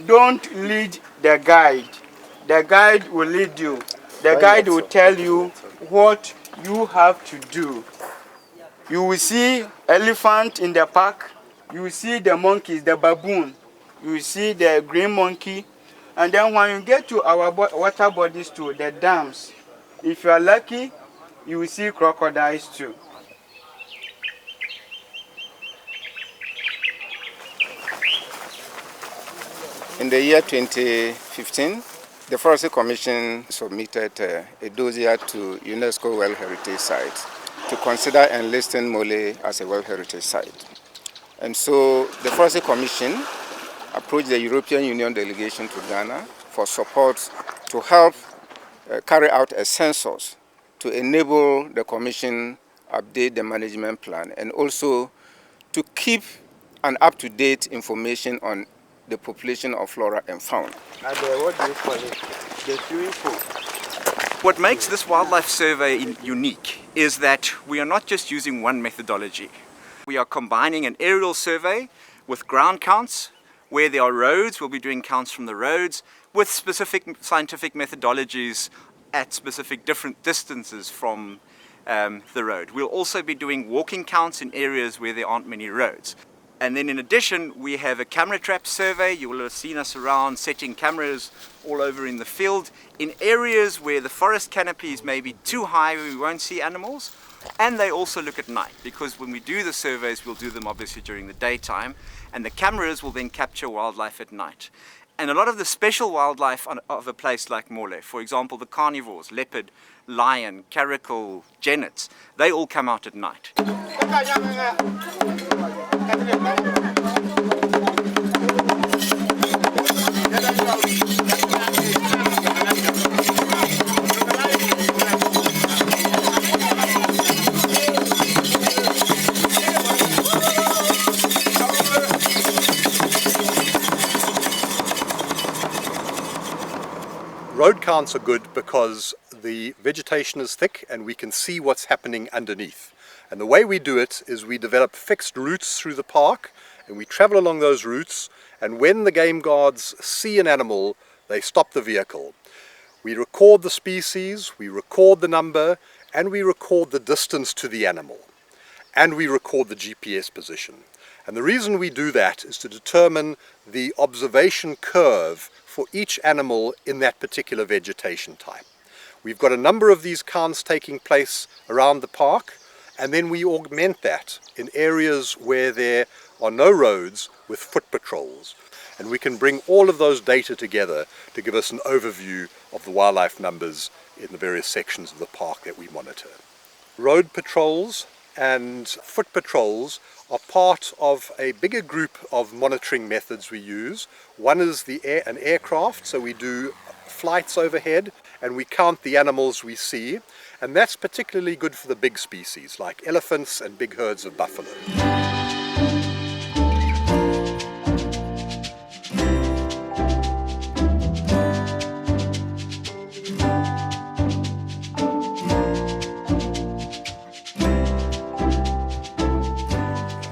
don't lead the guide. The guide will lead you. The guide will tell you what you have to do. You will see elephant in the park. You will see the monkeys, the baboon. You will see the green monkey. And then when you get to our water bodies too, the dams, if you are lucky, you will see crocodiles too. In the year 2015, the Forestry Commission submitted a dossier to UNESCO World Heritage Site to consider enlisting Mole as a World Heritage Site. And so the Forestry Commission approached the European Union delegation to Ghana for support to help carry out a census to enable the Commission update the management plan and also to keep an up-to-date information on the population of flora and fauna. What do you call it? The swimming pool. What makes this wildlife survey unique is that we are not just using one methodology. We are combining an aerial survey with ground counts. Where there are roads, we'll be doing counts from the roads with specific scientific methodologies at specific different distances from the road. We'll also be doing walking counts in areas where there aren't many roads. And then in addition, we have a camera trap survey. You will have seen us around setting cameras all over in the field in areas where the forest canopies may be too high where we won't see animals. And they also look at night, because when we do the surveys, we'll do them obviously during the daytime, and the cameras will then capture wildlife at night. And a lot of the special wildlife of a place like Mole, for example, the carnivores, leopard, lion, caracal, genets, they all come out at night. Road counts are good because the vegetation is thick and we can see what's happening underneath. And the way we do it is we develop fixed routes through the park and we travel along those routes, and when the game guards see an animal, they stop the vehicle. We record the species, we record the number, and we record the distance to the animal. And we record the GPS position. And the reason we do that is to determine the observation curve for each animal in that particular vegetation type. We've got a number of these counts taking place around the park, and then we augment that in areas where there are no roads with foot patrols. And we can bring all of those data together to give us an overview of the wildlife numbers in the various sections of the park that we monitor. Road patrols and foot patrols are part of a bigger group of monitoring methods we use. One is an aircraft, so we do flights overhead and we count the animals we see, and that's particularly good for the big species like elephants and big herds of buffalo.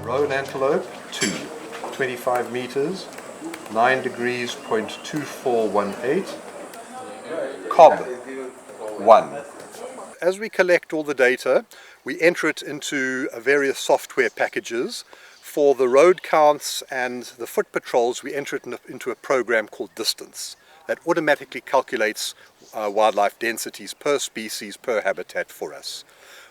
Roan antelope, 2, 25 meters, 9 degrees, 0.2418. Cob, 1. As we collect all the data, we enter it into various software packages. For the road counts and the foot patrols, we enter it into a program called Distance that automatically calculates wildlife densities per species, per habitat for us.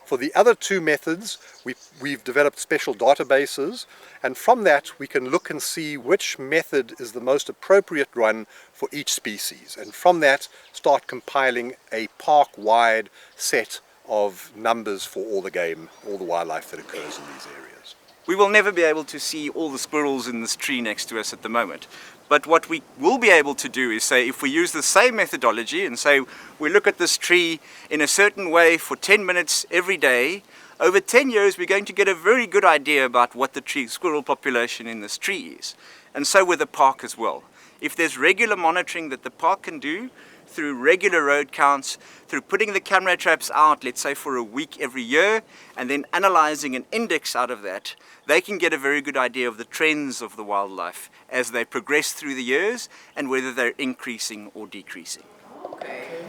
For the other two methods, we've developed special databases, and from that we can look and see which method is the most appropriate one for each species, and from that start compiling a park-wide set of numbers for all the game, all the wildlife that occurs in these areas. We will never be able to see all the squirrels in this tree next to us at the moment. But what we will be able to do is say, if we use the same methodology and say we look at this tree in a certain way for 10 minutes every day, over 10 years we're going to get a very good idea about what the squirrel population in this tree is. And so with the park as well. If there's regular monitoring that the park can do through regular road counts, through putting the camera traps out, let's say for a week every year, and then analyzing an index out of that, they can get a very good idea of the trends of the wildlife as they progress through the years and whether they're increasing or decreasing. Okay.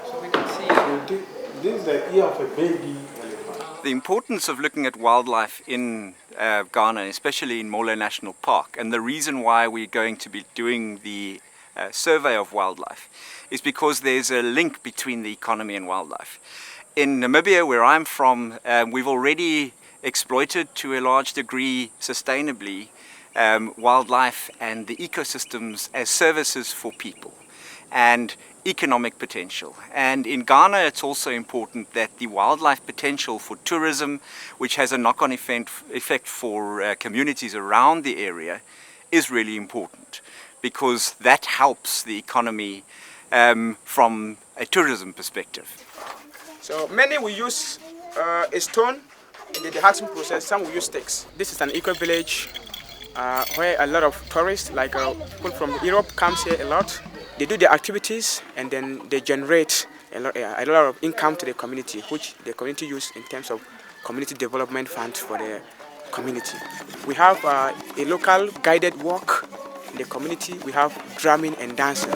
So we can see. This is the ear of a baby elephant. The importance of looking at wildlife in Ghana, especially in Mole National Park, and the reason why we're going to be doing the survey of wildlife is because there's a link between the economy and wildlife. In Namibia, where I'm from, we've already exploited to a large degree sustainably wildlife and the ecosystems as services for people and economic potential. And in Ghana, it's also important that the wildlife potential for tourism, which has a knock-on effect for communities around the area, is really important, because that helps the economy from a tourism perspective. So many will use a stone in the hatching process, some will use sticks. This is an eco-village where a lot of tourists, like people from Europe, comes here a lot. They do their activities and then they generate a lot of income to the community, which the community use in terms of community development funds for the community. We have a local guided walk in the community. We have drumming and dancing.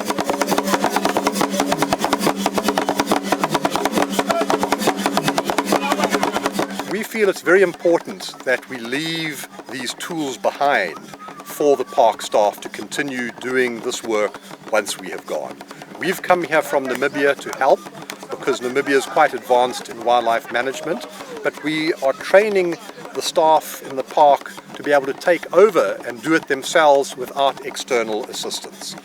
We feel it's very important that we leave these tools behind for the park staff to continue doing this work once we have gone. We've come here from Namibia to help because Namibia is quite advanced in wildlife management, but we are training the staff in the park to be able to take over and do it themselves without external assistance.